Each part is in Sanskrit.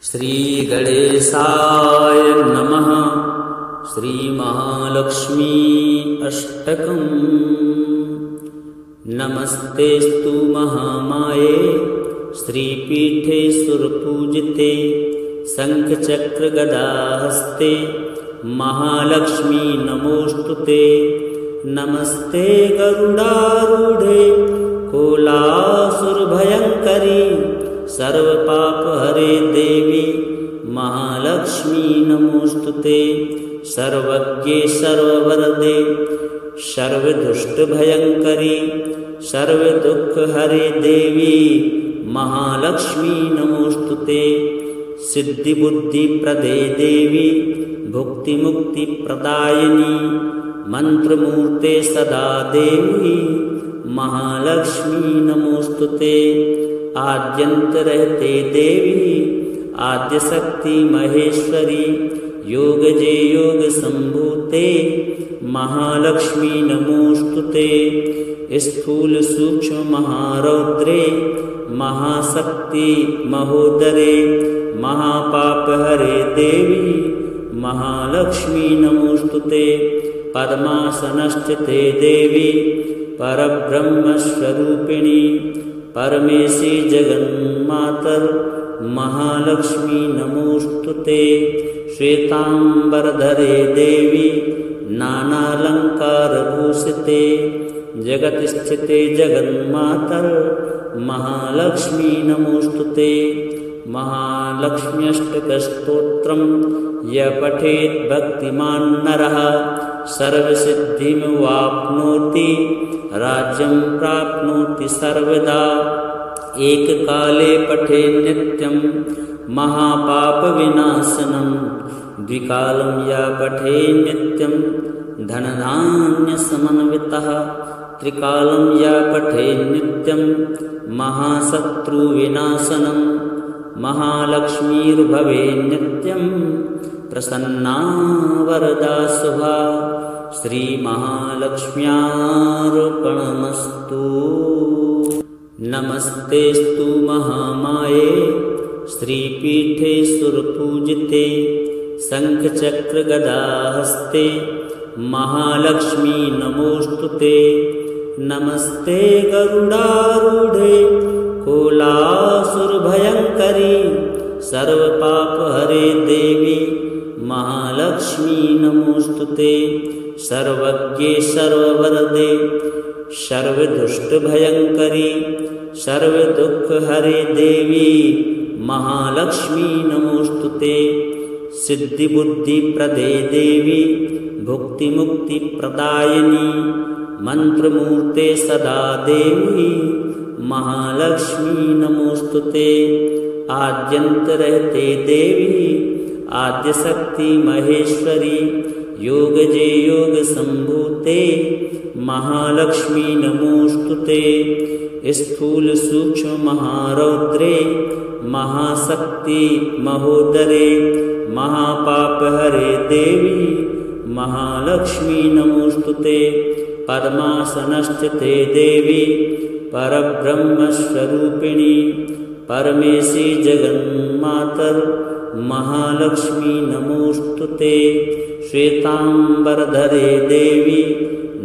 श्रीगणेशाय नमः। श्रीमहालक्ष्मी अष्टकम्। नमस्तेस्तु महामाये श्रीपीठे सुरपूजिते शङ्खचक्रगदाहस्ते महालक्ष्मी नमोस्तुते। नमस्ते गरुडारूढे कोलासुरभयङ्करी सर्वपापहरे देवी महालक्ष्मी नमोस्तुते। सर्वज्ञे सर्ववरदे सर्वदुष्टभयङ्करी सर्वदुःखहरे देवी महालक्ष्मी नमोस्तुते। सिद्धिबुद्धिप्रदे देवी भुक्तिमुक्तिप्रदायिनी मंत्रमूर्ते सदा देवी महालक्ष्मी नमोस्तुते। आद्यन्तरहिते देवी आद्यशक्ति महेश्वरी योगजे योग संभूते महालक्ष्मी नमोस्तुते। स्थूल सूक्ष्म महारौद्रे महाशक्ति महोदरे महापापहरे देवी महालक्ष्मी नमोस्तुते। पद्मासनस्थिते देवी परब्रह्मस्वरूपिणी परमेशी जगन्मातर महालक्ष्मी नमोस्तुते। श्वेतांबरधरे देवी नानालंकारभूषिते जगत्स्थिते जगन्मातर महालक्ष्मी नमोस्तुते। महालक्ष्म्यष्टकस्तोत्रं यः पठेत् भक्तिमान् नरः सर्वसिद्धिमवाप्नोति राज्यं प्राप्नोति सर्वदा। एककाले पठेत् नित्यं महापापविनाशनं द्विकालं यः पठेत् नित्यं धनधान्यसमन्वितः त्रिकालं यः पठेत् नित्यं महाशत्रुविनाशनं महालक्ष्मीर्भवेत् नित्यं प्रसन्ना वरदा शुभा। श्रीमहालक्ष्म्यार्पणमस्तु। नमस्तेस्तु महामाये श्रीपीठे सुरपूजिते शङ्खचक्रगदाहस्ते महालक्ष्मी नमोस्तुते। नमस्ते गरुडारूढे कोलासुरभयङ्करी सर्वपापहरे देवी महालक्ष्मी नमोस्तुते। सर्वज्ञे सर्ववरदे सर्वदुष्टभयङ्करी सर्वदुःखहरे देवी महालक्ष्मी नमोस्तुते। सिद्धिबुद्धिप्रदे देवी भुक्तिमुक्तिप्रदायिनी मंत्रमूर्ते सदा देवी महालक्ष्मी नमोस्तुते। आद्यन्तरहिते देवी आद्यशक्ति महेश्वरी योगजे योग संभूते महालक्ष्मी नमोस्तुते। स्थूल सूक्ष्म महारौद्रे महाशक्ति महोदरे महापापहरे देवी महालक्ष्मी नमोस्तुते। पद्मासनस्थिते देवी परब्रह्मस्वरूपिणी परमेशी जगन्मातर महालक्ष्मी नमोस्तुते। श्वेतांबरधरे देवी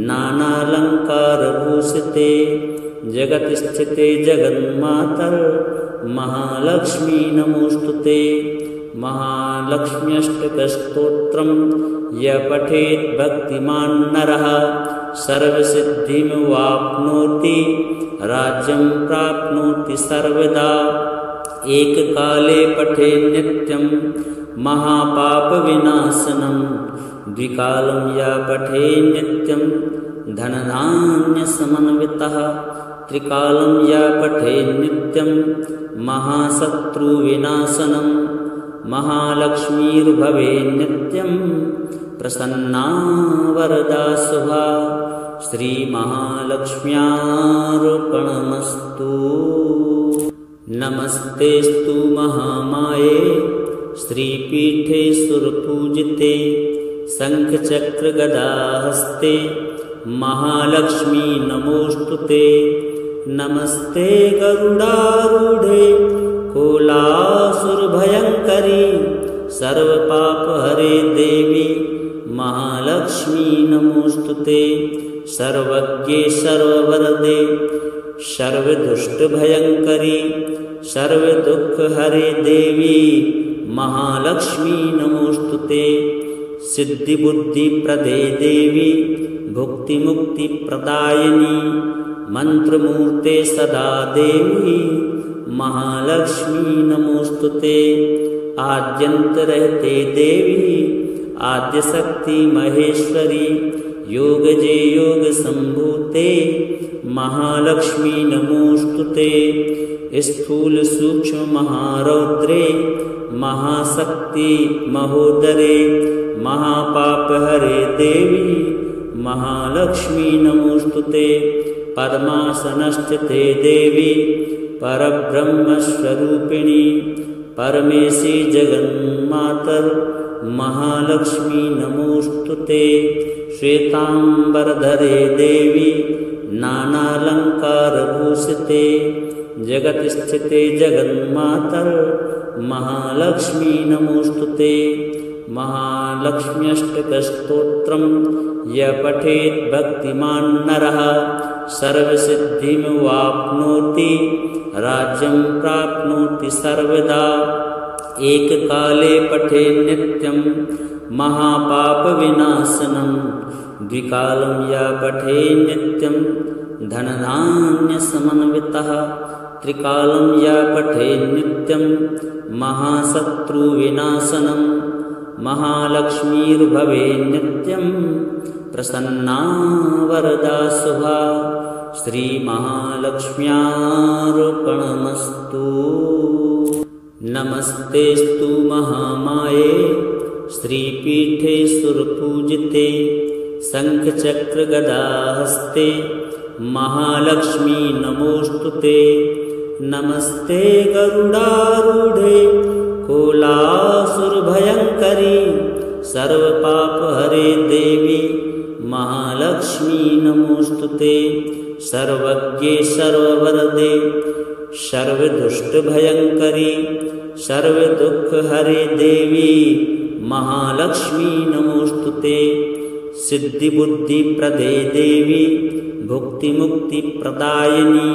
नानालंकारभूषिते जगत्स्थिते जगन्मातर महालक्ष्मी नमोस्तुते। महालक्ष्म्यष्टकस्तोत्रं यः पठेत् भक्तिमान् नरः सर्वसिद्धिमवाप्नोति राज्यं प्राप्नोति सर्वदा। एककाले पठेत् नित्यं महापापविनाशनं द्विकालं यः पठेत् नित्यं धनधान्यसमन्वितः त्रिकालं यः पठेत् नित्यं महाशत्रुविनाशनं महालक्ष्मीर्भवेत् नित्यं प्रसन्ना वरदा शुभा। श्रीमहालक्ष्म्यार्पणमस्तु। नमस्तेस्तु महामाये श्रीपीठे सुरपूजिते शङ्खचक्रगदाहस्ते महालक्ष्मी नमोस्तुते। नमस्ते गरुडारूढे कोलासुरभयङ्करी सर्वपापहरे देवी महालक्ष्मी नमोस्तुते। सर्वज्ञे सर्ववरदे सर्वदुष्टभयङ्करी सर्वदुःखहरे देवी महालक्ष्मी नमोस्तुते। सिद्धिबुद्धिप्रदे देवी भुक्तिमुक्तिप्रदायिनी मंत्रमूर्ते सदा देवी महालक्ष्मी नमोस्तुते। आद्यन्तरहिते देवी आद्यशक्ति महेश्वरी योगजे योग संभूते महालक्ष्मी नमोस्तुते। स्थूल सूक्ष्म महारौद्रे महाशक्ति महोदरे महापापहरे देवी महालक्ष्मी नमोस्तुते। पद्मासनस्थिते देवी परब्रह्मस्वरूपिणी परमेशी जगन्मातर महालक्ष्मी नमोस्तुते। श्वेतांबरधरे देवी नानालंकारभूषिते जगत्स्थिते जगन्मातर महालक्ष्मी नमोस्तुते। महालक्ष्म्यष्टकस्तोत्रं यः पठेत् भक्तिमान् नरः सर्वसिद्धिमवाप्नोति राज्यं प्राप्नोति सर्वदा। एककाले पठे नित्यं महापापविनाशनं द्विकालं या पठे नित्यं धनधान्यसमन्वितः त्रिकालं या पठे नित्यं महाशत्रुविनाशनं महालक्ष्मीर्भवे नित्यं प्रसन्ना वरदा शुभा। श्रीमहालक्ष्म्यार्पणमस्तु। नमस्तेस्तु महामाये श्रीपीठे सुरपूजिते शङ्खचक्रगदाहस्ते महालक्ष्मी नमोस्तुते। नमस्ते गरुडारूढे कोलासुरभयङ्करी सर्वपापहरे देवी महालक्ष्मी नमोस्तुते। सर्वज्ञे सर्ववरदे सर्वदुष्टभयङ्करी सर्वदुःखहरे देवी महालक्ष्मी नमोस्तुते। सिद्धिबुद्धिप्रदे देवी भुक्तिमुक्तिप्रदायिनी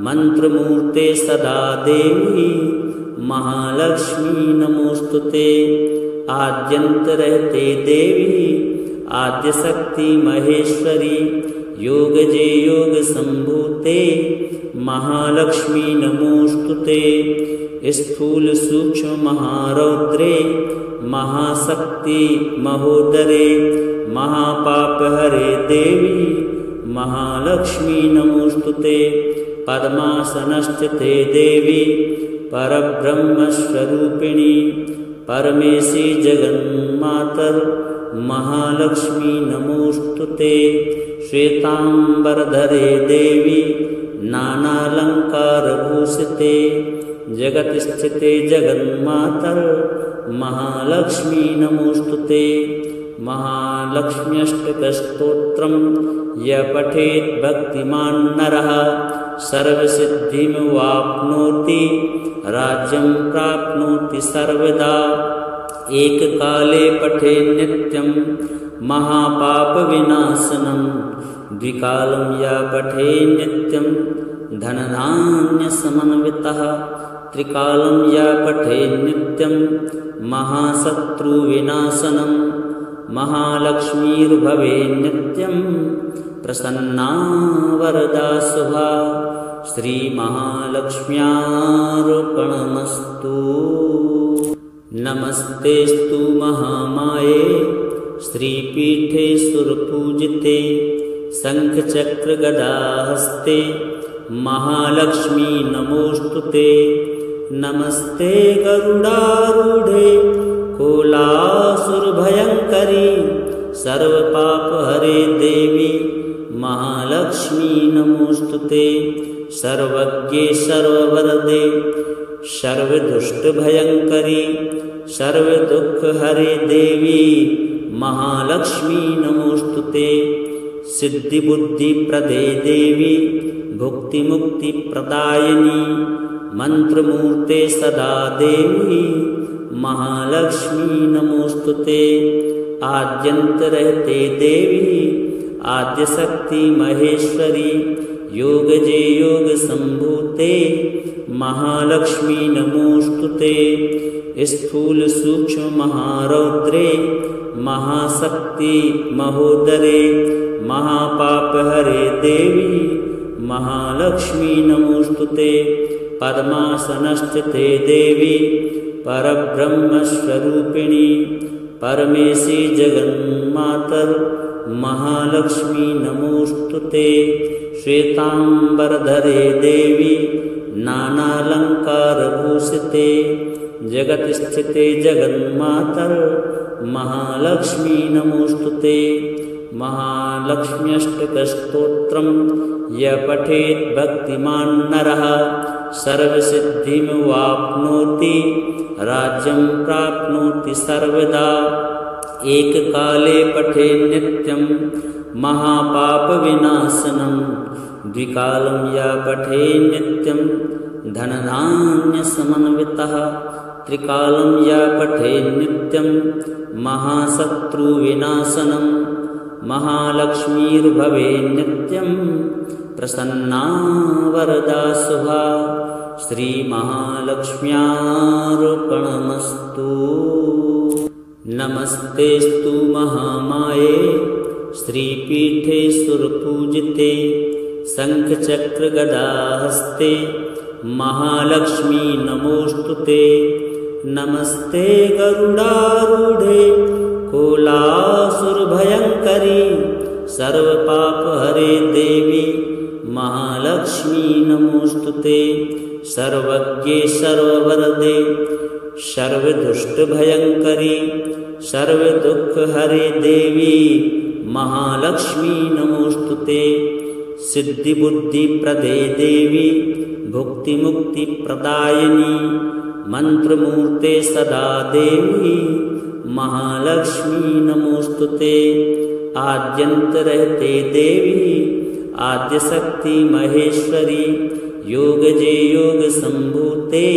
मंत्रमूर्ते सदा देवी महालक्ष्मी नमोस्तुते। आद्यन्तरहिते देवी आद्यशक्ति महेश्वरी योगजे योग संभूते महालक्ष्मी नमोस्तुते। स्थूल सूक्ष्म महारौद्रे महाशक्ति महोदरे महापापहरे देवी महालक्ष्मी नमोस्तुते। पद्मासनस्थिते देवी परब्रह्मस्वरूपिणी परमेशी जगन्मातर महालक्ष्मी नमोस्तुते। श्वेतांबरधरे देवी नानालंकारभूषिते जगत्स्थिते जगन्मातर महालक्ष्मी नमोस्तुते। महालक्ष्म्यष्टकस्तोत्रं यः पठेत् भक्तिमान् नरः सर्वसिद्धिमवाप्नोति राज्यं प्राप्नोति सर्वदा। एककाले पठे नित्यं महापापविनाशनं द्विकालं या पठे नित्यं धनधान्यसमन्वितः त्रिकालं या पठे नित्यं महाशत्रुविनाशनं महालक्ष्मीर्भवे नित्यं प्रसन्ना वरदा शुभा। श्रीमहालक्ष्म्यार्पणमस्तु। नमस्तेस्तु महामाये श्रीपीठे सुरपूजिते शङ्खचक्रगदाहस्ते महालक्ष्मी नमोस्तुते। नमस्ते गरुडारूढे कोलासुरभयङ्करी सर्वपापहरे देवी महालक्ष्मी नमोस्तुते। सर्वज्ञे सर्ववरदे सर्वदुष्टभयङ्करी सर्वदुःखहरे देवी महालक्ष्मी नमोस्तुते। सिद्धि बुद्धि प्रदे देवी भुक्ति मुक्ति प्रदायिनी मंत्र मूर्ते सदा देवी महालक्ष्मी नमोस्तुते। आद्यंत रहते देवी आद्य शक्ति महेश्वरी योग जे योग संभूते महालक्ष्मी नमोस्तुते। स्थूल सूक्ष्म महारौद्रे महाशक्ति महोदरे महापाप हरे देवी महालक्ष्मी नमोस्तुते। पद्मासनस्थिते देवी परब्रह्म स्वरूपिणी परमेशी जगन्मातर महालक्ष्मी नमोस्तुते। श्वेतांबरधरे देवी नानालंकार भूषिते जगत स्थिते जगन्मातर महालक्ष्मी नमोस्तुते। महालक्ष्म्यष्टकस्तोत्रम् य पठेत् भक्तिमान् नरः सर्वसिद्धिमवाप्नोति राज्यं प्राप्नोति सर्वदा। एक काले पठे नित्यं महापापविनाशनं द्विकालं या पठे नित्यं धनधान्यसमन्वितः त्रिकालं या पठे नित्यं महाशत्रुविनाशनं महालक्ष्मीर्भवे नित्यं प्रसन्ना वरदा शुभा। श्री महालक्ष्म्यार्पणमस्तु। नमस्तेस्तु महामाये श्रीपीठे सुरपूजिते शंखचक्रगदाहस्ते महालक्ष्मी नमोस्तुते। नमस्ते गरुडारूढे कोलासुरभयंकरी सर्वपापहरे देवी महालक्ष्मी नमोस्तुते। सर्वज्ञे सर्ववरदे सर्वदुष्टभयंकरी सर्वदुःखहरे देवी महालक्ष्मी नमोस्तुते। सिद्धि बुद्धि प्रदे देवी भुक्ति मुक्ति प्रदायिनी मंत्र मूर्ते सदा देवी महालक्ष्मी नमोस्तुते। आद्यंत रहते देवी आद्य शक्ति महेश्वरी योग जे योग संभूते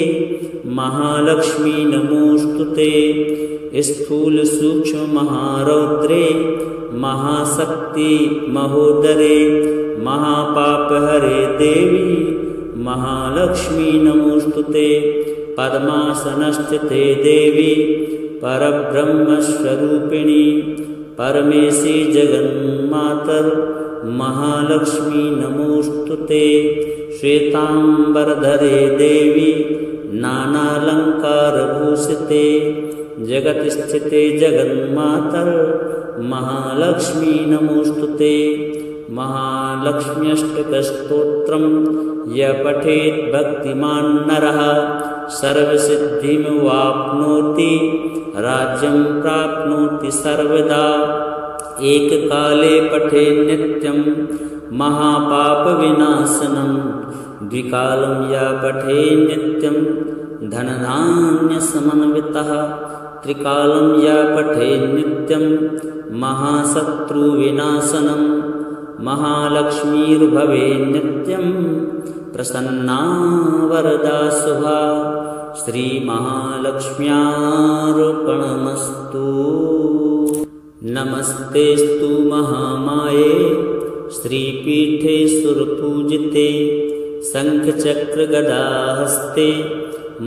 महालक्ष्मी नमोस्तुते। स्थूल सूक्ष्म महारौद्रे महाशक्ति महोदरे महापाप हरे देवी महालक्ष्मी नमोस्तुते। पद्मासनस्थिते देवी परब्रह्म स्वरूपिणी परमेशी जगन्मातर महालक्ष्मी नमोस्तुते। श्वेतांबरधरे देवी नानालंकार भूषिते जगत स्थिते जगन्मातर महालक्ष्मी नमोस्तुते। महालक्ष्म्यष्टकस्तोत्रम् य पठेत् भक्तिमान् नरः सर्वसिद्धिमवाप्नोति राज्यं प्राप्नोति सर्वदा। एक काले पठे नित्यं महापापविनाशनं द्विकालं या पठे नित्यं धनधान्यसमन्वितः त्रिकालं या पठे नित्यं महाशत्रुविनाशनं महालक्ष्मीर्भवे नित्यं प्रसन्ना वरदा शुभा। श्री महालक्ष्म्यार्पणमस्तु। नमस्तेस्तु महामाये श्रीपीठे सुरपूजिते शंखचक्रगदाहस्ते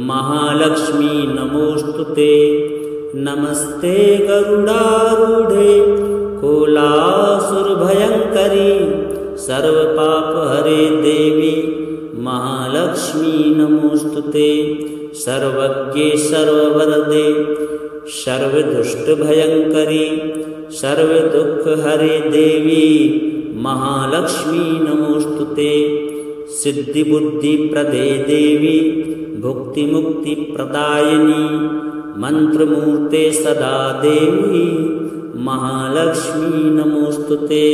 महालक्ष्मी नमोस्तुते। नमस्ते गरुडारूढे कोलासुरभयंकरी सर्वपापहरे देवी महालक्ष्मी नमोस्तुते। सर्वज्ञे सर्ववरदे सर्वदुष्टभयंकरी सर्वदुःखहरे देवी महालक्ष्मी नमोस्तुते। सिद्धि बुद्धि प्रदे देवी भुक्ति मुक्ति प्रदायिनी मंत्र मूर्ते सदा देवी महालक्ष्मी नमोस्तुते।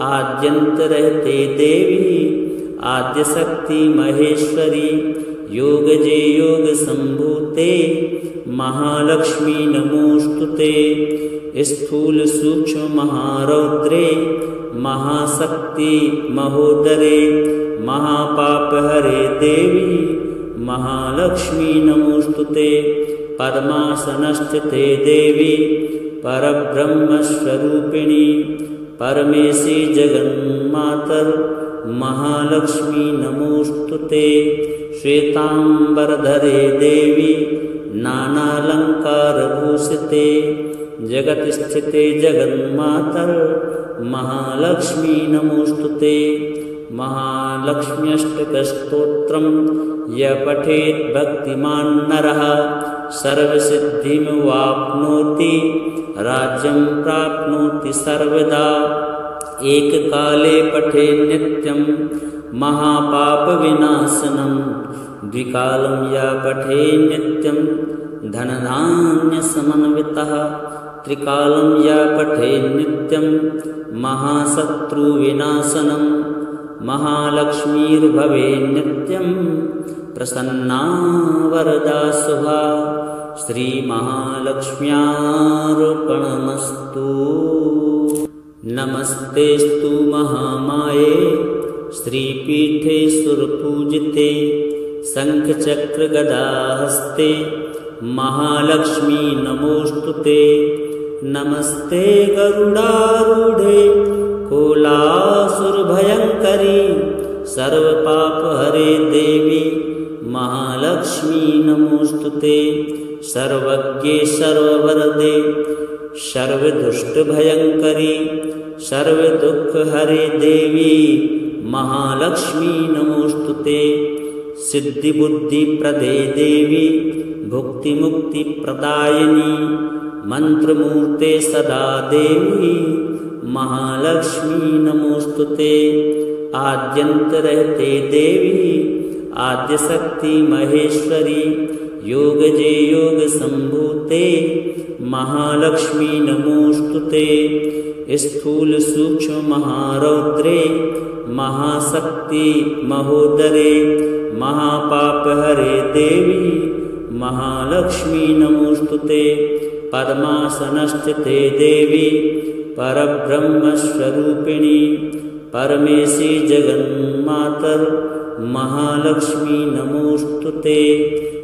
आद्यंत रहते देवी आद्य शक्ति महेश्वरी योगजे योगसम्भूते महालक्ष्मी नमोऽस्तुते। स्थूल सूक्ष्म महारौद्रे महाशक्ति महोदरे महापापहरे देवी महालक्ष्मी नमोऽस्तुते। पद्मासनस्थिते देवी परब्रह्मस्वरूपिणी परमेशी जगन्मातर महालक्ष्मी नमोऽस्तुते। श्वेतांबरधरे देवी नानालंकारभूषिते जगत्स्थिते जगन्मातर महालक्ष्मी नमोऽस्तुते। महालक्ष्म्यष्टकस्तोत्रं यः पठेत् भक्तिमान् नरः सर्वसिद्धिमवाप्नोति राज्यं प्राप्नोति सर्वदा। एककाले पठे नित्यं महापापविनाशनं द्विकालं यः पठे नित्यं धनधान्यसमन्वितः त्रिकालं यः पठे नित्यं महाशत्रुविनाशनं महालक्ष्मीर्भवे नित्यं प्रसन्ना वरदा शुभा। श्रीमहालक्ष्म्यार्पणमस्तु। नमस्तेस्तु महामाये श्रीपीठे सुरपूजिते शङ्खचक्रगदाहस्ते महालक्ष्मी नमोऽस्तुते। नमस्ते गरुडारूढे कोलासुरभयङ्करी सर्वपापहरे देवी महालक्ष्मी नमोऽस्तुते। सर्वज्ञे सर्ववरदे सर्वदुष्टभयङ्करी सर्वदुःखहरे देवी महालक्ष्मी नमोऽस्तुते। सिद्धिबुद्धिप्रदे देवी भुक्तिमुक्तिप्रदायिनी मंत्रमूर्ते सदा देवी महालक्ष्मी नमोस्तुते। आद्यंतरहते देवी आद्यशक्ति महेश्वरी योगजे योग संभूते महालक्ष्मी नमोस्तुते। स्थूल सूक्ष्म महारौद्रे महाशक्ति महोदरे महापापहरे देवी महालक्ष्मी नमोस्तुते। पद्मासनस्थिते देवी परब्रह्मस्वरूपिणी परमेशी जगन्मातर महालक्ष्मी नमोस्तुते।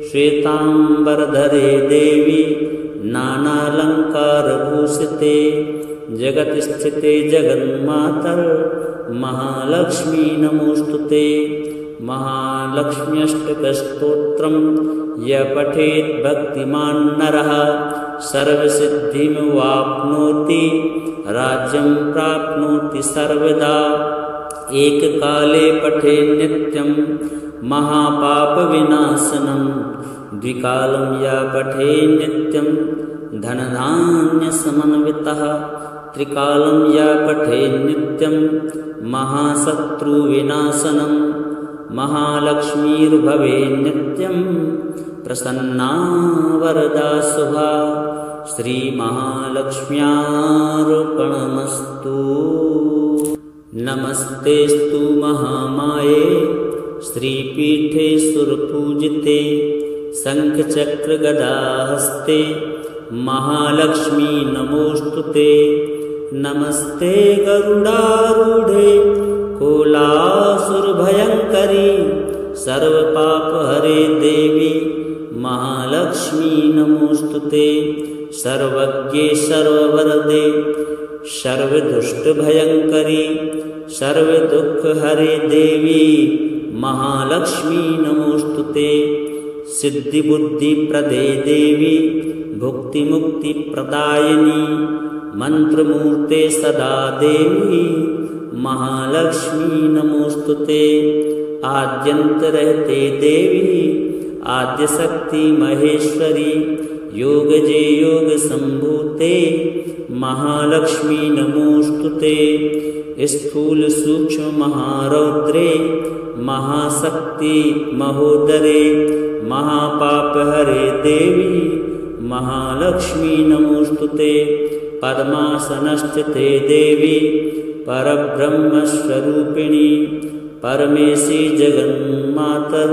श्वेतांबरधरे देवी नानालंकारभूषिते जगत्स्थिते जगन्मातर महालक्ष्मी नमोस्तुते। महालक्ष्म्यष्टकस्तोत्रं यः पठेत् भक्तिमान् नरः सर्वसिद्धिमवाप्नोति राज्यं प्राप्नोति सर्वदा। एककाले पठे नित्यं महापापविनाशनं द्विकालं यः पठे नित्यं धनधान्यसमन्वितः त्रिकालं यः पठे नित्यं महाशत्रुविनाशनं महालक्ष्मीर्भवे नित्यं प्रसन्ना वरदा शुभा। श्रीमहालक्ष्म्यार्पणमस्तु। नमस्तेस्तु महामाये श्रीपीठे सुरपूजिते शङ्खचक्रगदाहस्ते महालक्ष्मी नमोस्तुते। नमस्ते गरुडारूढे कोलासुरभयङ्करी सर्वपापहरे देवी महालक्ष्मी नमोस्तुते। सर्वज्ञे सर्ववरदे सर्वदुष्टभयङ्करी सर्वदुःखहरे देवी महालक्ष्मी नमोस्तुते। सिद्धिबुद्धिप्रदे देवी भुक्तिमुक्तिप्रदायिनी मंत्रमूर्ते सदा देवी महालक्ष्मी नमोस्तुते। आद्यंतरहते देवी आद्यशक्ति महेश्वरी योगजे योग संभूते महालक्ष्मी नमोस्तुते। स्थूल सूक्ष्म महारौद्रे महाशक्ति महोदरे महापापहरे देवी महालक्ष्मी नमोस्तुते। पद्मासनस्थिते देवी परब्रह्मस्वरूपिणी परमेशी जगन्मातर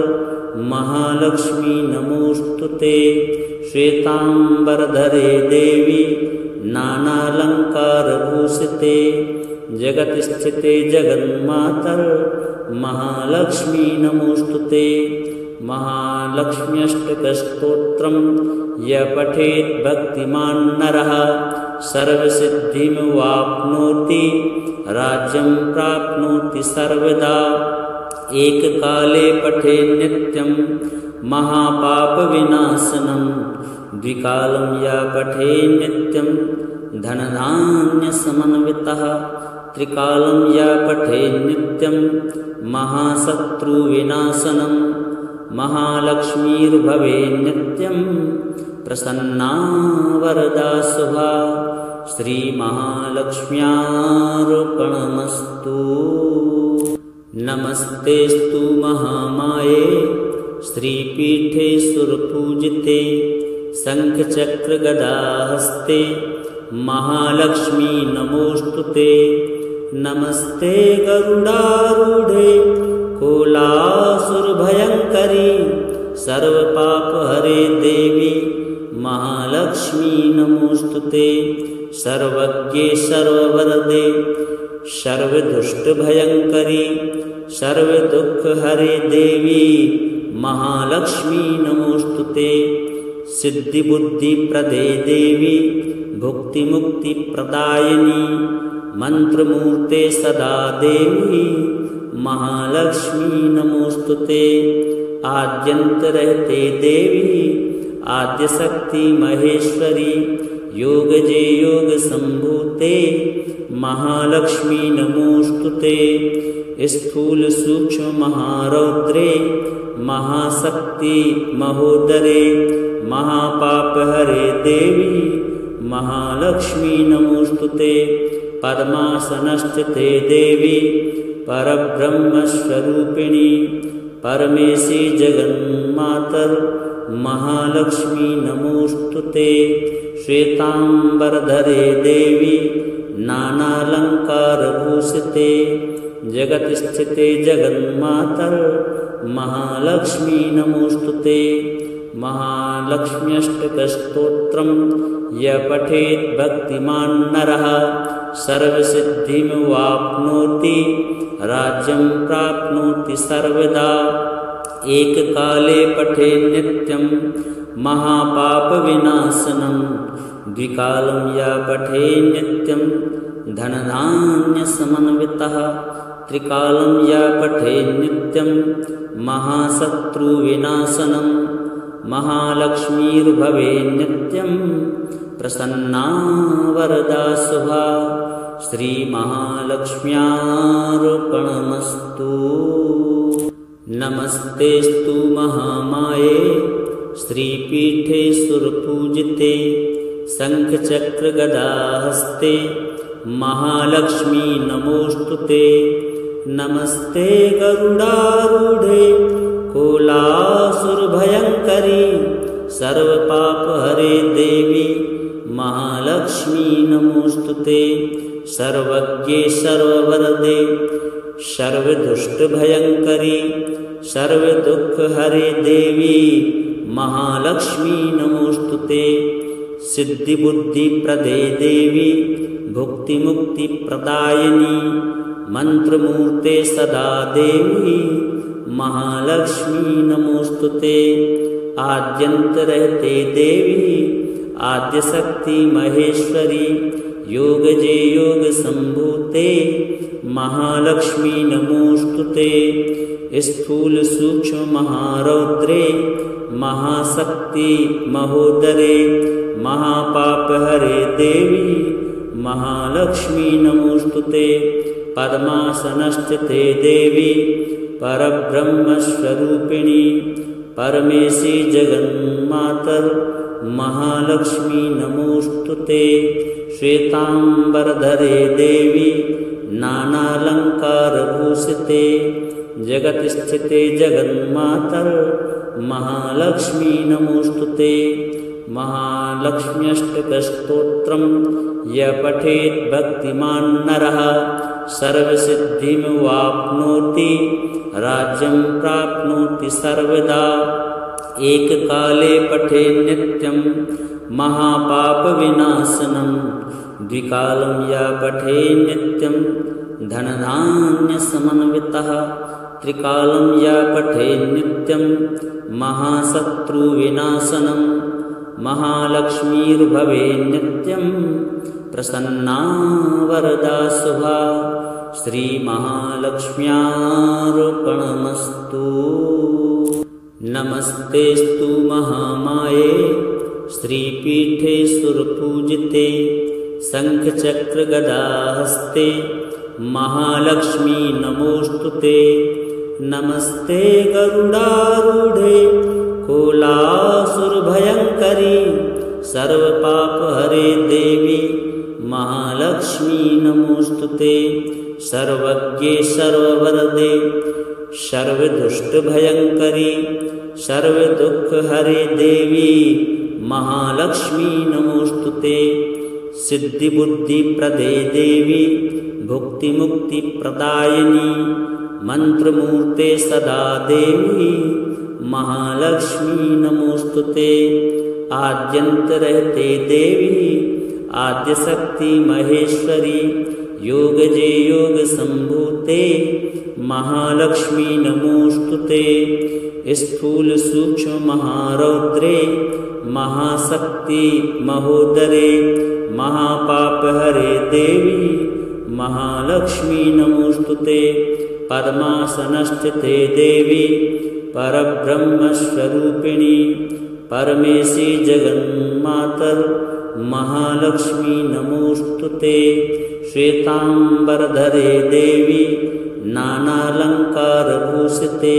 महालक्ष्मी नमोस्तुते। श्वेतांबरधरे देवी नानालंकारभूषिते जगत्स्थिते जगन्मातर महालक्ष्मी नमोस्तुते। महालक्ष्म्यष्टकस्तोत्रम् यः पठेत् भक्तिमान् नरः सर्वसिद्धिमवाप्नोति राज्यं प्राप्नोति सर्वदा। एककाले पठे नित्यं महापापविनाशनं द्विकालं या पठे नित्यं धनधान्यसमन्वितः त्रिकालं या पठे नित्यं महाशत्रुविनाशनं महालक्ष्मीर्भवे नित्यं प्रसन्ना वरदा शुभा। श्रीमहालक्ष्म्यार्पणमस्तु। नमस्तेस्तु महामाये श्रीपीठे सुरपूजिते शंखचक्रगदाहस्ते महालक्ष्मी नमोस्तुते। नमस्ते गरुडारूढे कोलासुरभयंकरी सर्वपापहरे देवी महालक्ष्मी नमोस्तुते। सर्वज्ञे सर्ववरदे सर्वदुष्टभयंकरी सर्वदुःखहरे देवी महालक्ष्मी नमोस्तुते। सिद्धिबुद्धिप्रदे देवी भुक्तिमुक्तिप्रदायिनी मंत्रमूर्ते सदा देवी महालक्ष्मी नमोस्तुते। आद्यंतरहिते देवी आद्यशक्ति महेश्वरी योगजे योग संभूते महालक्ष्मी नमोस्तुते। स्थूल सूक्ष्म महारौद्रे महाशक्ति महोदरे महापापहरे देवी महालक्ष्मी नमोस्तुते। पद्मासनस्थिते देवी परब्रह्मस्वरूपिणी परमेशी जगन्मातर महालक्ष्मी नमोस्तुते। श्वेतांबरधरे देवी नानालंकारभूषिते जगत्स्थिते जगन्मातर महालक्ष्मी नमोस्तुते। महालक्ष्म्यष्टकस्तोत्रम् यः पठेत् भक्तिमान् नरः सर्वसिद्धिमवाप्नोति राज्यं प्राप्नोति सर्वदा। एककाले पठे नित्यं महापापविनाशनं द्विकालं या पठे नित्यं धनधान्यसमन्वितः त्रिकालं या पठे नित्यं महाशत्रुविनाशनं महालक्ष्मीर्भवे नित्यं प्रसन्ना वरदा शुभा। श्रीमहालक्ष्म्यार्पणमस्तु। नमस्तेस्तु महामाये श्रीपीठे सुरपूजिते शंखचक्रगदाहस्ते महालक्ष्मी नमोस्तुते। नमस्ते गरुडारूढे कोलासुरभयंकरी सर्वपापहरे देवी महालक्ष्मी नमोस्तुते। सर्वज्ञे सर्ववरदे सर्वदुष्टभयंकरी सर्वदुःखहरे देवी महालक्ष्मी नमोस्तुते। सिद्धिबुद्धिप्रदे देवी भुक्तिमुक्तिप्रदायिनी मंत्रमूर्ते सदा देवी महालक्ष्मी नमोस्तुते। आद्यंतरहिते देवी आद्यशक्ति महेश्वरी योगजे योग संभूते महालक्ष्मी नमोस्तुते। स्थूल सूक्ष्म महारौद्रे महाशक्ति महोदरे महापापहरे देवी महालक्ष्मी नमोस्तुते। पद्मासनस्थिते देवी परब्रह्मस्वरूपिणी परमेशी जगन्मातर महालक्ष्मी नमोस्तुते। श्वेतांबरधरे देवी नानालंकारभूषिते जगत्स्थिते जगन्मातर महालक्ष्मी नमोस्तुते। महालक्ष्म्यष्टकस्तोत्रं यः पठेत् भक्तिमान् नरः सर्वसिद्धिं वाप्नोति राज्यं प्राप्नोति सर्वदा। एककाले पठे नित्यं महापापविनाशनं द्विकालं यः पठे नित्यं धनधान्यसमन्वितः त्रिकालं यः पठे नित्यं महाशत्रुविनाशनं महालक्ष्मीर्भवे नित्यं प्रसन्ना वरदा शुभा। श्रीमहालक्ष्म्यार्पणमस्तु। नमस्तेस्तु महामाये श्रीपीठे सुरपूजिते शङ्खचक्रगदाहस्ते महालक्ष्मी नमोस्तुते। नमस्ते गरुडारूढे कोलासुरभयङ्करी सर्वपापहरे देवी महालक्ष्मी नमोस्तुते। सर्वज्ञे सर्ववरदे सर्वदुष्टभयङ्करी सर्वदुःखहरे देवी महालक्ष्मी नमोस्तुते। सिद्धिबुद्धिप्रदे देवी भुक्तिमुक्तिप्रदायिनी मंत्रमूर्ते सदा देवी महालक्ष्मी नमोस्तुते। आद्यन्तरहिते देवी आद्यशक्ति महेश्वरी योगजे योग संभूते महालक्ष्मी नमोस्तुते। स्थूल सूक्ष्म महारौद्रे महाशक्ति महोदरे महापापहरे देवी महालक्ष्मी नमोस्तुते। पद्मासनस्थिते देवी परब्रह्मस्वरूपिणी परमेशी जगन्मातर महालक्ष्मी नमोस्तुते। श्वेतांबरधरे देवी नानालंकारभूषिते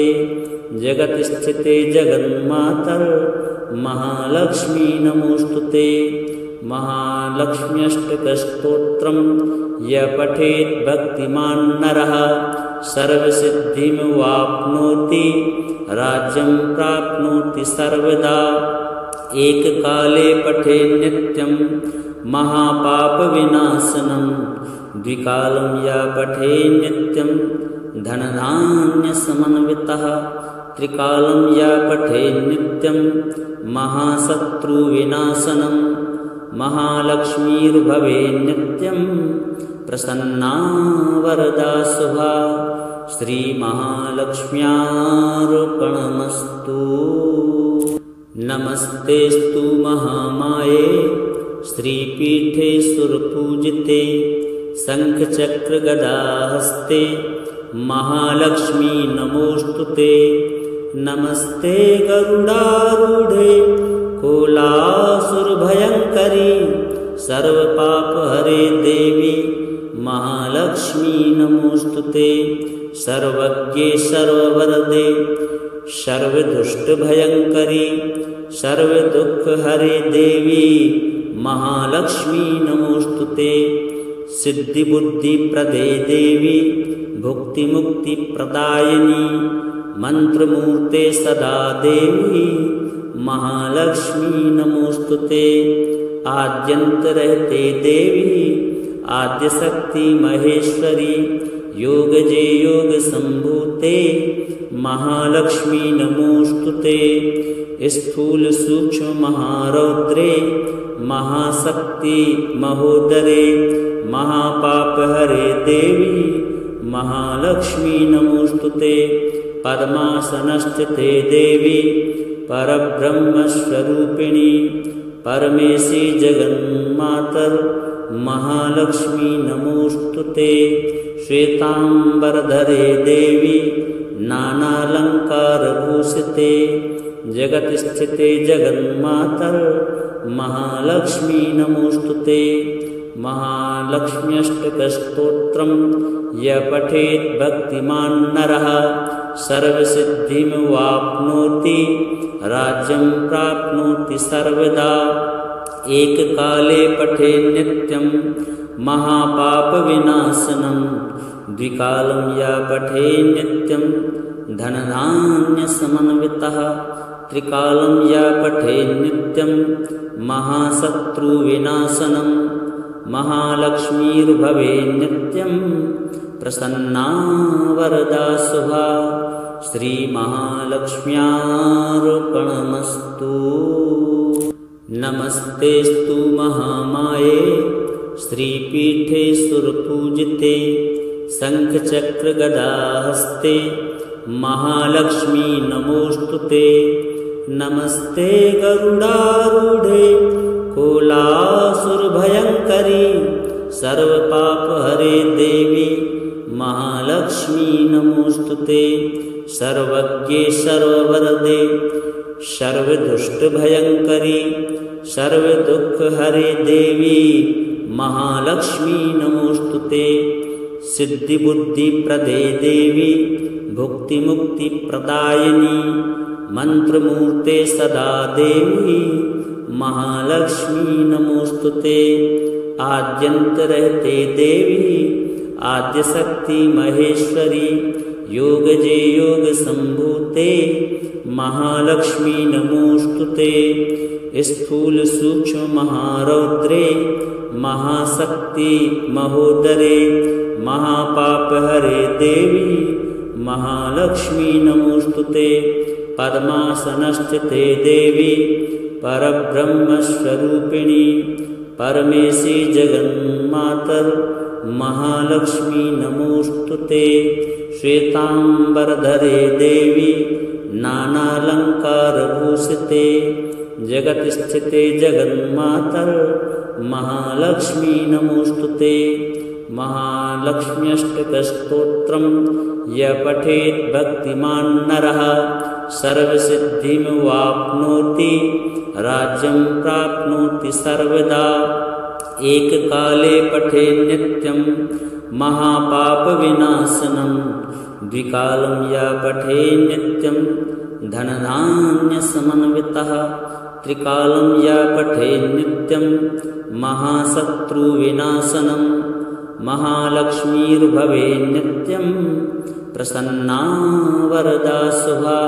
जगत्स्थिते जगन्मातर महालक्ष्मी नमोस्तुते। महालक्ष्म्यष्टकस्तोत्रं यः पठेत् भक्तिमान् नरः सर्वसिद्धिं वाप्नोति राज्यं प्राप्नोति सर्वदा। एककाले पठे नित्यं महापापविनाशनं द्विकालं यः पठे नित्यं धनधान्यसमन्वितः त्रिकालं यः पठे नित्यं महाशत्रुविनाशनं महालक्ष्मीर्भवे नित्यं प्रसन्ना वरदा शुभा। श्रीमहालक्ष्म्यार्पणमस्तु। नमस्तेस्तु महामाये श्रीपीठे सुरपूजिते शङ्खचक्रगदाहस्ते महालक्ष्मी नमोस्तुते। नमस्ते गरुडारूढे कोलासुरभयङ्करी सर्वपापहरे देवी महालक्ष्मी नमोस्तुते। सर्वज्ञे सर्ववरदे सर्वदुष्टभयङ्करी सर्वदुःखहरे देवी महालक्ष्मी नमोस्तुते। सिद्धिबुद्धिप्रदे देवी भुक्तिमुक्तिप्रदायिनी मंत्रमूर्ते सदा देवी महालक्ष्मी नमोस्तुते। आद्यन्तरहिते देवी आद्यशक्ति महेश्वरी योगजे योग संभूते महालक्ष्मी नमोस्तुते। स्थूल सूक्ष्म महारौद्रे महाशक्ति महोदरे महापापहरे देवी महालक्ष्मी नमोस्तुते। पद्मासनस्थिते देवी परब्रह्मस्वरूपिणी परमेशी जगन्मातर महालक्ष्मी नमोस्तुते। श्वेतांबरधरे देवी नानालंकारभूषिते जगत्स्थिते जगन्मातर महालक्ष्मी नमोस्तुते। महालक्ष्म्यष्टकस्तोत्रं यः पठेत् भक्तिमान् नरः सर्वसिद्धिं वाप्नोति राज्यं प्राप्नोति सर्वदा। एककाले पठे नित्यं महापापविनाशनं द्विकालं यः पठे नित्यं धनधान्यसमन्वितः त्रिकालं या पठेत् नित्यं महाशत्रुविनाशनं महालक्ष्मीर्भवेत् नित्यं प्रसन्ना वरदा शुभा श्रीमहालक्ष्म्यार्पणमस्तु। नमस्तेस्तु महामाये श्रीपीठे सुरपूजिते शङ्खचक्रगदाहस्ते महालक्ष्मी नमोस्तुते। नमस्ते गरुडारूढे कोलासुरभयङ्करी सर्वपापहरे देवी महालक्ष्मी नमोस्तुते। सर्वज्ञे सर्ववरदे सर्वदुष्टभयङ्करी सर्वदुःखहरे देवी महालक्ष्मी नमोस्तुते। सिद्धिबुद्धिप्रदे देवी भुक्तिमुक्तिप्रदायिनी मंत्रमूर्ते सदा देवी महालक्ष्मी नमोस्तुते। आद्यन्तरहिते देवी आद्यशक्ति महेश्वरी योगजे योग संभूते महालक्ष्मी नमोस्तुते। स्थूल सूक्ष्म महारौद्रे महाशक्ति महोदरे महापापहरे देवी महालक्ष्मी नमोस्तुते। पद्मासनस्थिते देवी परब्रह्मस्वरूपिणी परमेशी जगन्मातर महालक्ष्मी नमोस्तुते। श्वेतांबरधरे देवी नानालंकारभूषिते जगत्स्थिते जगन्मातर महालक्ष्मी नमोस्तुते। महालक्ष्म्यष्टकस्तोत्रं यः पठेत् भक्तिमान् नरः सर्वसिद्धिमवाप्नोति राज्यं प्राप्नोति सर्वदा। एककाले पठेत् नित्यं महापापविनाशनं द्विकालं यः पठेत् नित्यं धनधान्यसमन्वितः त्रिकालं यः पठेत् नित्यं महाशत्रुविनाशनं महालक्ष्मीर्भवेत् नित्यं प्रसन्ना वरदा शुभा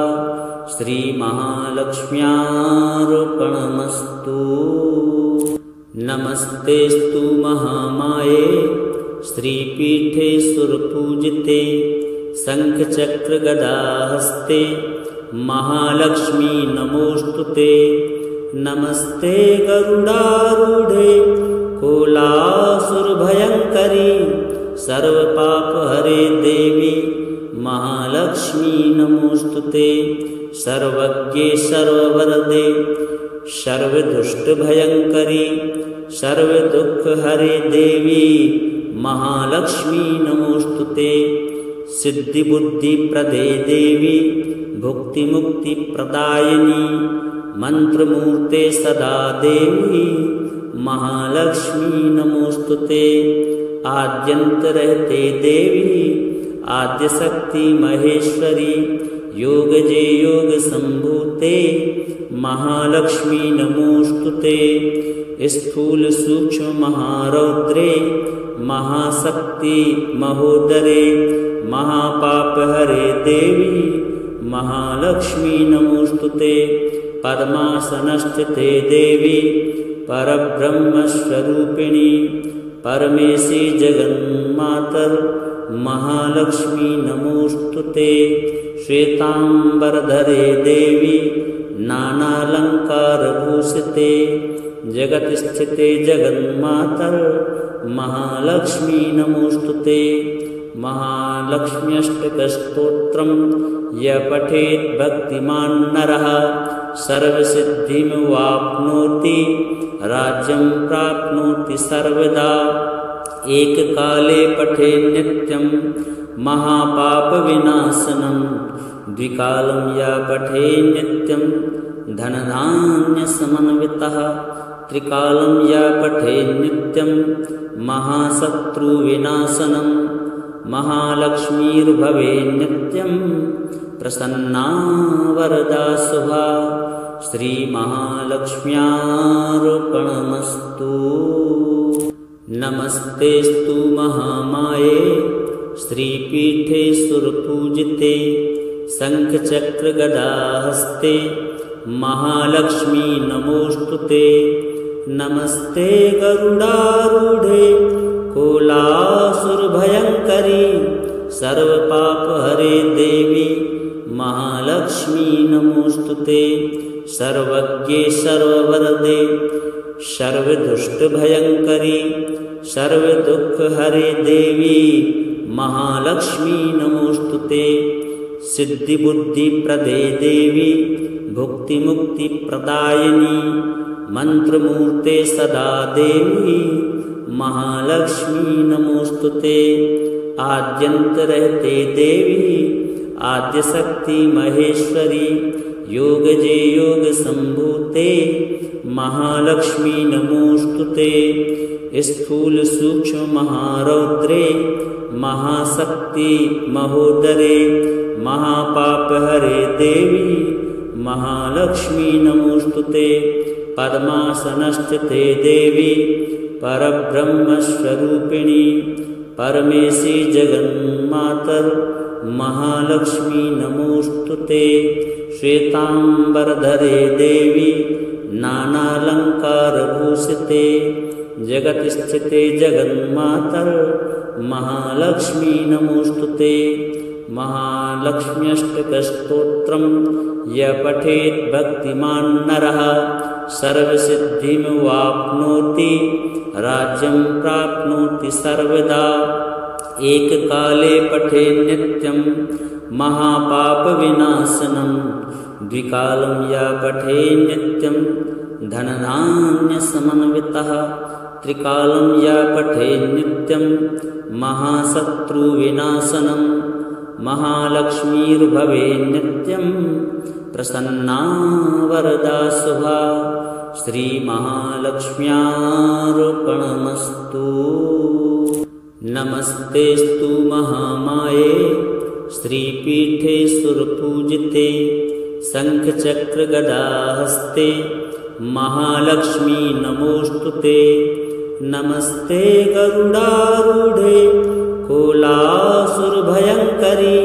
श्रीमहालक्ष्म्यार्पणमस्तु। नमस्तेस्तु महामाये श्रीपीठे सुरपूजिते शङ्खचक्रगदाहस्ते महालक्ष्मी नमोस्तुते। नमस्ते गरुडारूढे कोलासुरभयङ्करी सर्वपापहरे देवी महालक्ष्मी नमोस्तुते। सर्वज्ञे सर्ववरदे सर्वदुष्टभयङ्करी सर्वदुःखहरे देवी महालक्ष्मी नमोस्तुते। सिद्धिबुद्धिप्रदे देवी भुक्तिमुक्तिप्रदायिनी मंत्रमूर्ते सदा देवी महालक्ष्मी नमोस्तुते। आद्यन्तरहिते देवी आद्यशक्ति महेश्वरी योगजे योग संभूते महालक्ष्मी नमोस्तुते। स्थूल सूक्ष्म महारौद्रे महाशक्ति महोदरे महापापहरे देवी महालक्ष्मी नमोस्तुते। पद्मासनस्थिते देवी परब्रह्मस्वरूपिणी परमेशी जगन्मातर महालक्ष्मी नमोस्तुते। श्वेतांबरधरे देवी नानालंकारभूषिते जगत्स्थिते जगन्मातर महालक्ष्मी नमोस्तुते। महालक्ष्म्यष्टकस्तोत्रं यः पठेत् भक्तिमान् नरः सर्वसिद्धिमवाप्नोति राज्यं प्राप्नोति सर्वदा। एककाले पठेत् नित्यं महापापविनाशनं द्विकालं यः पठेत् नित्यं धनधान्यसमन्वितः त्रिकालं यः पठेत् नित्यं महाशत्रुविनाशनं महालक्ष्मीर्भवेत् नित्यं प्रसन्ना वरदा शुभा श्रीमहालक्ष्म्यार्पणमस्तु। नमस्तेस्तु महामाये श्रीपीठे सुरपूजिते शङ्खचक्रगदाहस्ते महालक्ष्मी नमोऽस्तुते। नमस्ते गरुडारूढे कोलासुरभयङ्करी सर्वपापहरे देवी महालक्ष्मी नमोऽस्तुते। सर्वज्ञे सर्ववरदे सर्वदुष्टभयङ्करी सर्वदुःखहरे देवी महालक्ष्मी नमोऽस्तुते। सिद्धिबुद्धिप्रदे देवी भुक्तिमुक्तिप्रदायिनी मंत्रमूर्ते सदा देवी महालक्ष्मी नमोऽस्तुते। आद्यन्तरहिते देवी आद्यशक्ति महेश्वरी योगजे योगसम्भूते महालक्ष्मी नमोऽस्तुते। स्थूल सूक्ष्म महारौद्रे महाशक्ति महोदरे महापापहरे देवी महालक्ष्मी नमोऽस्तुते। पद्मासनस्थिते देवी परब्रह्मस्वरूपिणी परमेशी जगन्मातर महालक्ष्मी नमोऽस्तुते। श्वेतांबरधरे देवी नानालंकारभूषिते जगत्स्थिते जगन्मातर महालक्ष्मी नमोऽस्तुते। महालक्ष्म्यष्टकस्तोत्रं यः पठेत् भक्तिमान् नरः सर्वसिद्धिमवाप्नोति राज्यं प्राप्नोति सर्वदा। एककाले पठेत् नित्यं महापापविनाशनं द्विकालं यः पठेत् नित्यं धनधान्यसमन्वितः त्रिकालं यः पठेत् नित्यं महाशत्रुविनाशनं महालक्ष्मीर्भवेत् नित्यं प्रसन्ना वरदा शुभा। श्रीमहालक्ष्म्यार्पणमस्तु। नमस्तेस्तु महामाये श्रीपीठे सुरपूजिते शङ्खचक्रगदाहस्ते महालक्ष्मी नमोऽस्तुते। नमस्ते गरुडारूढे कोलासुरभयङ्करी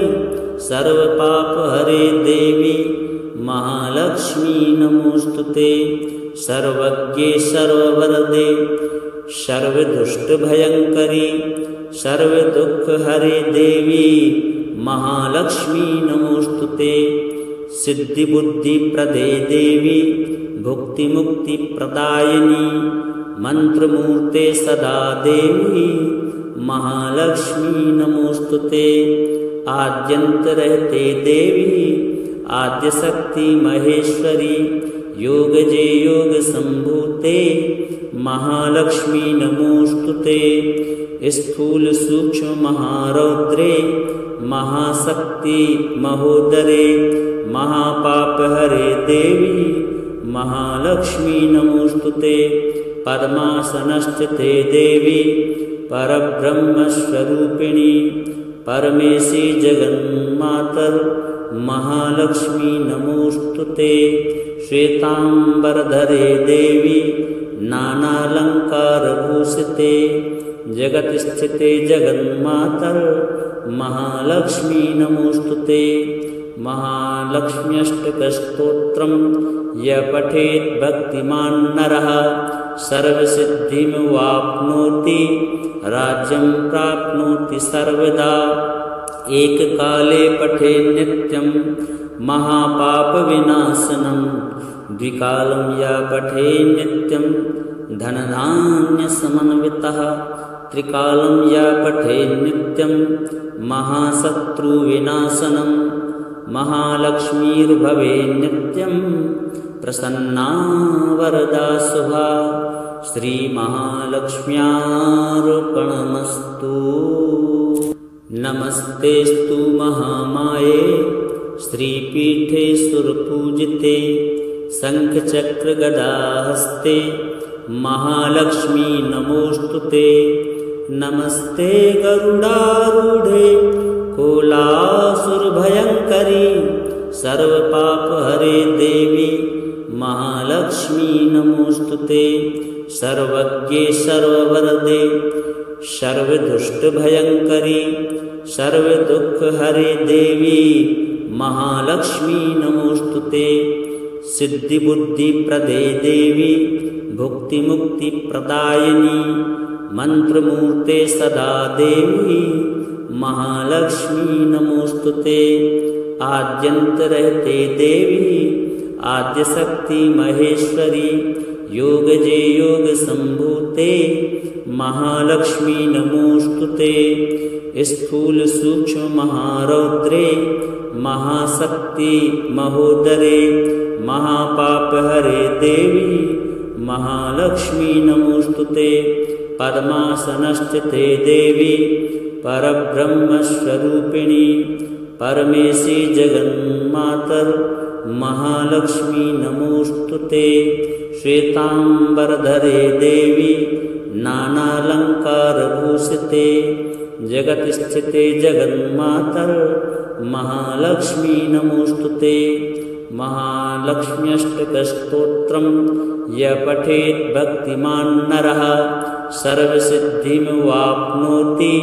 सर्वपापहरे देवी महालक्ष्मी नमोऽस्तुते। सर्वज्ञे सर्ववरदे सर्वदुष्टभयङ्करी सर्वदुःखहरे देवी महालक्ष्मी नमोऽस्तुते। सिद्धिबुद्धिप्रदे देवी भुक्तिमुक्तिप्रदायिनी मंत्रमूर्ते सदा देवी महालक्ष्मी नमोऽस्तुते। आद्यन्तरहिते देवी आद्यशक्ति महेश्वरी योगजे योगसम्भूते महालक्ष्मी नमोऽस्तुते। स्थूल सूक्ष्म महारौद्रे महाशक्ति महोदरे महापापहरे देवी महालक्ष्मी नमोऽस्तुते। पद्मासनस्थिते देवी परब्रह्मस्वरूपिणी परमेशी जगन्मातर महालक्ष्मी नमोऽस्तुते। श्वेतांबरधरे देवी नानालंकारभूषिते जगत्स्थिते जगन्मातर महालक्ष्मी नमोऽस्तुते। महालक्ष्म्यष्टकस्तोत्रं यः पठेत् भक्तिमान् नरः सर्वसिद्धिमवाप्नोति राज्यं प्राप्नोति सर्वदा। एककाले पठेत् नित्यं महापापविनाशनं द्विकालं यः पठेत् नित्यं धनधान्यसमन्वितः त्रिकालं यः पठेत् नित्यं महाशत्रुविनाशनं महालक्ष्मीर्भवेत् नित्यं प्रसन्ना वरदा शुभा। श्रीमहालक्ष्म्यार्पणमस्तु। नमस्तेस्तु महामाये श्रीपीठे सुरपूजिते शङ्खचक्रगदाहस्ते महालक्ष्मी नमोऽस्तुते। नमस्ते गरुडारूढे कोलासुरभयङ्करी सर्वपापहरे देवी महालक्ष्मी नमोऽस्तुते। सर्वज्ञे सर्ववरदे सर्वदुष्टभयङ्करी सर्वदुःखहरे देवी महालक्ष्मी नमोस्तुते। सिद्धिबुद्धिप्रदे देवी भुक्तिमुक्तिप्रदायिनी मंत्रमूर्ते सदा देवी महालक्ष्मी नमोस्तुते। आद्यंतरहिते देवी आद्यशक्ति महेश्वरी योग जे योग संभूते महालक्ष्मी नमोस्तुते। स्थूल सूक्ष्म महारौद्रे महाशक्ति महोदरे महापाप हरे देवी महालक्ष्मी नमोस्तुते। पद्मासनस्थिते देवी परब्रह्मस्वरूपिणी परमेशी जगन्मातर महालक्ष्मी नमोस्तुते। श्वेतांबरधरे देवी नानालंकारभूषिते जगत्स्थिते जगन्मातर महालक्ष्मी नमोस्तुते। महालक्ष्म्यष्टकस्तोत्रं यः पठेत् भक्तिमान् नरः सर्वसिद्धिमवाप्नोति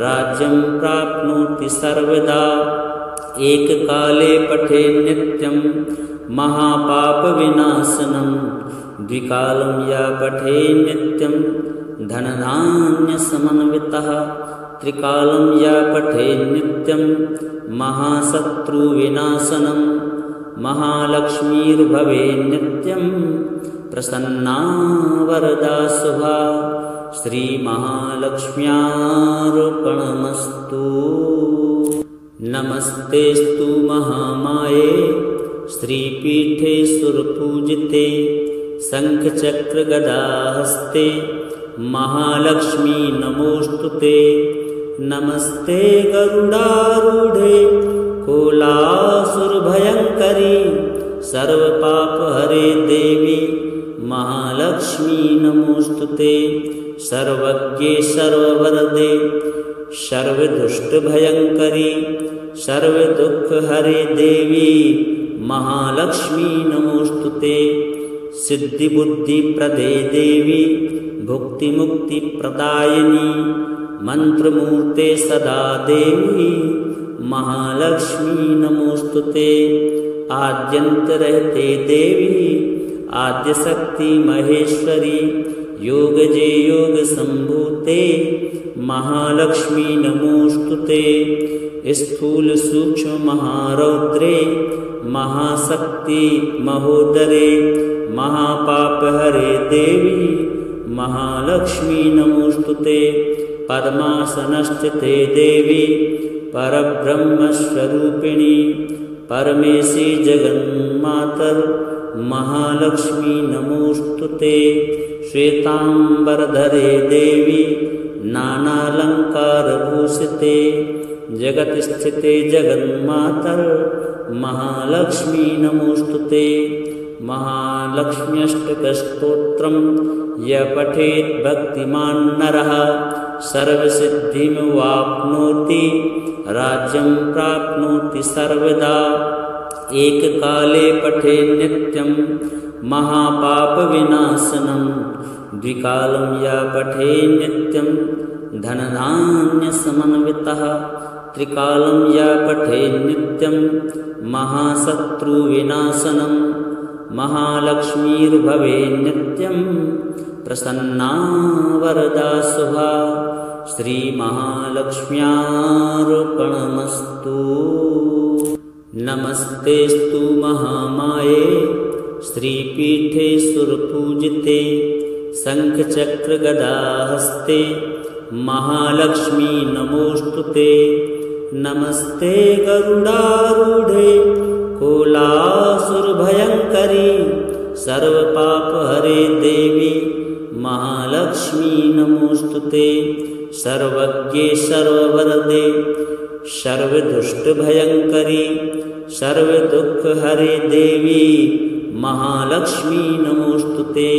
राज्यं प्राप्नोति सर्वदा। एककाले पठेत् नित्यं महापापविनाशनं द्विकालं यः पठेत् नित्यं धनधान्यसमन्वितः त्रिकालं यः पठेत् नित्यं महाशत्रुविनाशनं महालक्ष्मीर्भवेत् नित्यं प्रसन्ना वरदा शुभा। श्रीमहालक्ष्म्यार्पणमस्तु। नमस्तेस्तु महामाये श्रीपीठे सुरपूजिते शंखचक्रगदाहस्ते महालक्ष्मी नमोस्तुते। नमस्ते गरुडारूढे कोलासुरभयंकरी सर्वपापहरे देवी महालक्ष्मी नमोस्तुते। सर्वज्ञे सर्ववरदे सर्वदुष्टभयंकरी सर्वदुःखहरे देवी महालक्ष्मी नमोस्तुते। सिद्धिबुद्धिप्रदे देवी भुक्तिमुक्तिप्रदायिनी मंत्रमूर्ते सदा देवी महालक्ष्मी नमोस्तुते। आद्यंतरहिते देवी आद्यशक्ति महेश्वरी योग जे योग संभूते महालक्ष्मी नमोस्तुते। स्थूल सूक्ष्म महारौद्रे महाशक्ति महोदरे महापाप हरे देवी महालक्ष्मी नमोस्तुते। पद्मासनस्थिते देवी परब्रह्मस्वरूपिणी परमेशी जगन्मातर महालक्ष्मी नमोस्तुते। श्वेतांबरधरे देवी नानालंकारभूषिते जगत्स्थिते जगन्मातर महालक्ष्मी नमोस्तुते। महालक्ष्म्यष्टकस्तोत्रं यः पठेत् भक्तिमान् नरः सर्वसिद्धिमवाप्नोति राज्यं प्राप्नोति सर्वदा। एककाले पठेत् नित्यं महापापविनाशनं द्विकालं यः पठेत् नित्यं धनधान्यसमन्वितः त्रिकालं यः पठेत् नित्यं महाशत्रुविनाशनं महालक्ष्मीर्भवेत् नित्यं प्रसन्ना वरदा शुभा। श्रीमहालक्ष्म्यार्पणमस्तु। नमस्तेस्तु महामाये श्रीपीठे सुरपूजिते शंखचक्रगदाहस्ते महालक्ष्मी नमोस्तुते। नमस्ते गरुडारूढे कोलासुरभयंकरी सर्वपापहरे देवी महालक्ष्मी नमोस्तुते। सर्वज्ञे सर्ववरदे सर्वदुष्टभयंकरी सर्वदुःखहरे देवी महालक्ष्मी नमोस्तुते।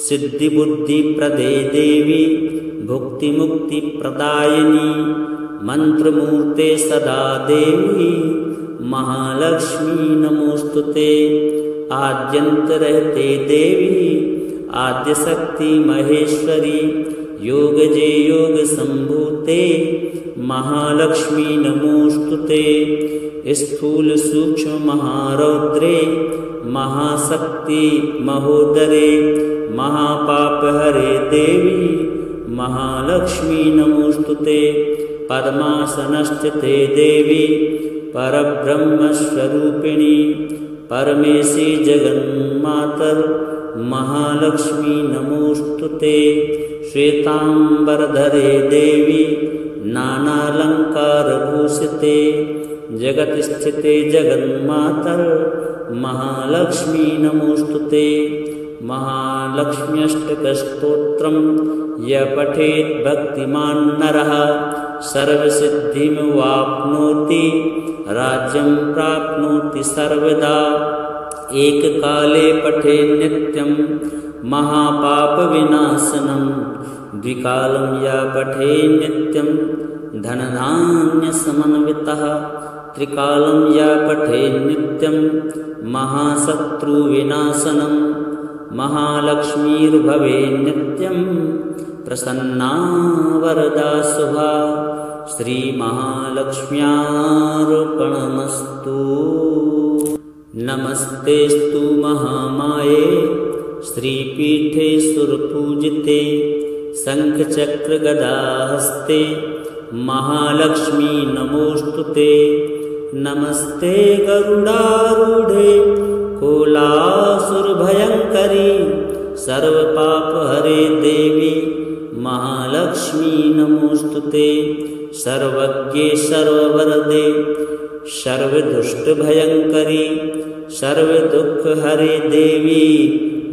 सिद्धिबुद्धिप्रदे देवी भुक्तिमुक्तिप्रदायिनी मंत्रमूर्ते सदा देवी महालक्ष्मी नमोस्तुते। आद्यंतरहिते देवी आद्यशक्ति महेश्वरी योग जे योग संभूते महालक्ष्मी नमोस्तुते। स्थूल सूक्ष्म महारौद्रे महाशक्ति महोदरे महापाप हरे देवी महालक्ष्मी नमोस्तुते। पद्मासनस्थिते देवी परब्रह्मस्वरूपिणी परमेशी जगन्मातर महालक्ष्मी नमोस्तुते। श्वेतांबरधरे देवी नानालंकारभूषिते जगत्स्थिते जगन्मातर महालक्ष्मी नमोस्तुते। महालक्ष्म्यष्टकस्तोत्रं यः पठेत् भक्तिमान् नरः सर्वसिद्धिमवाप्नोति राज्यं प्राप्नोति सर्वदा। एककाले पठे नित्यं महापापविनाशनं द्विकालं या पठे नित्यं धनधान्यसमन्वितः त्रिकालं या पठे नित्यं महाशत्रुविनाशनं महालक्ष्मीर्भवे नित्यं प्रसन्ना वरदा शुभा। श्रीमहालक्ष्म्यार्पणमस्तु। नमस्तेस्तु महामाये श्रीपीठे सुरपूजिते शङ्खचक्रगदाहस्ते महालक्ष्मी नमोस्तुते। नमस्ते गरुडारूढे कोलासुरभयङ्करी सर्वपापहरे देवी महालक्ष्मी नमोस्तुते। सर्वज्ञे सर्ववरदे सर्वदुष्टभयङ्करी सर्वदुःखहरे देवी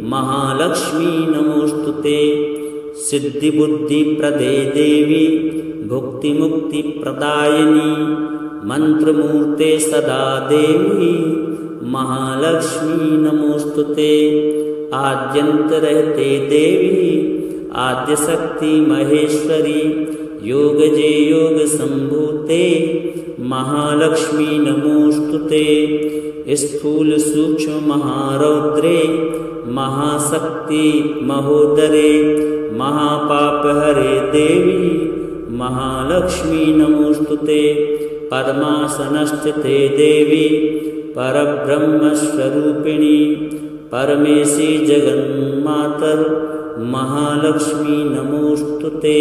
महालक्ष्मी नमोस्तुते। सिद्धिबुद्धिप्रदे देवी भुक्तिमुक्तिप्रदायिनी मंत्रमूर्ते सदा देवी महालक्ष्मी नमोस्तुते। आद्यन्तरहिते देवी आद्यशक्ति महेश्वरी योगजे योग संभूते महालक्ष्मी नमोस्तुते। स्थूल सूक्ष्म महारौद्रे महाशक्ति महोदरे महापाप हरे देवी महालक्ष्मी नमोस्तुते। पद्मासनस्थिते देवी परब्रह्मस्वरूपिणी परमेशी जगन्मातर महालक्ष्मी नमोस्तुते।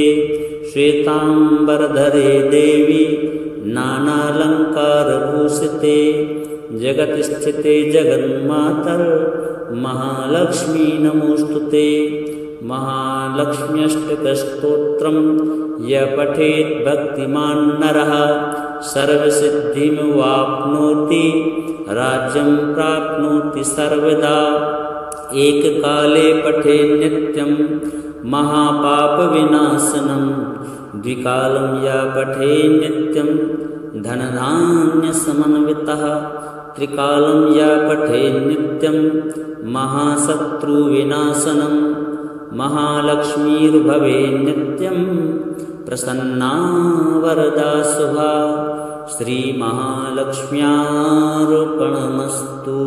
श्वेतांबरधरे देवी नानालंकारभूषिते जगत्स्थिते जगन्मातर महालक्ष्मी नमोस्तुते। महालक्ष्म्यष्टकस्तोत्रं यः पठेत् भक्तिमान् नरः सर्वसिद्धिमवाप्नोति राज्यं प्राप्नोति सर्वदा। एककाले पठे नित्यं महापापविनाशनं द्विकालं या पठे नित्यं धनधान्यसमन्वितः त्रिकालं या पठे नित्यं महाशत्रुविनाशनं महालक्ष्मीर्भवे नित्यं प्रसन्ना वरदा शुभा। श्रीमहालक्ष्म्यार्पणमस्तु।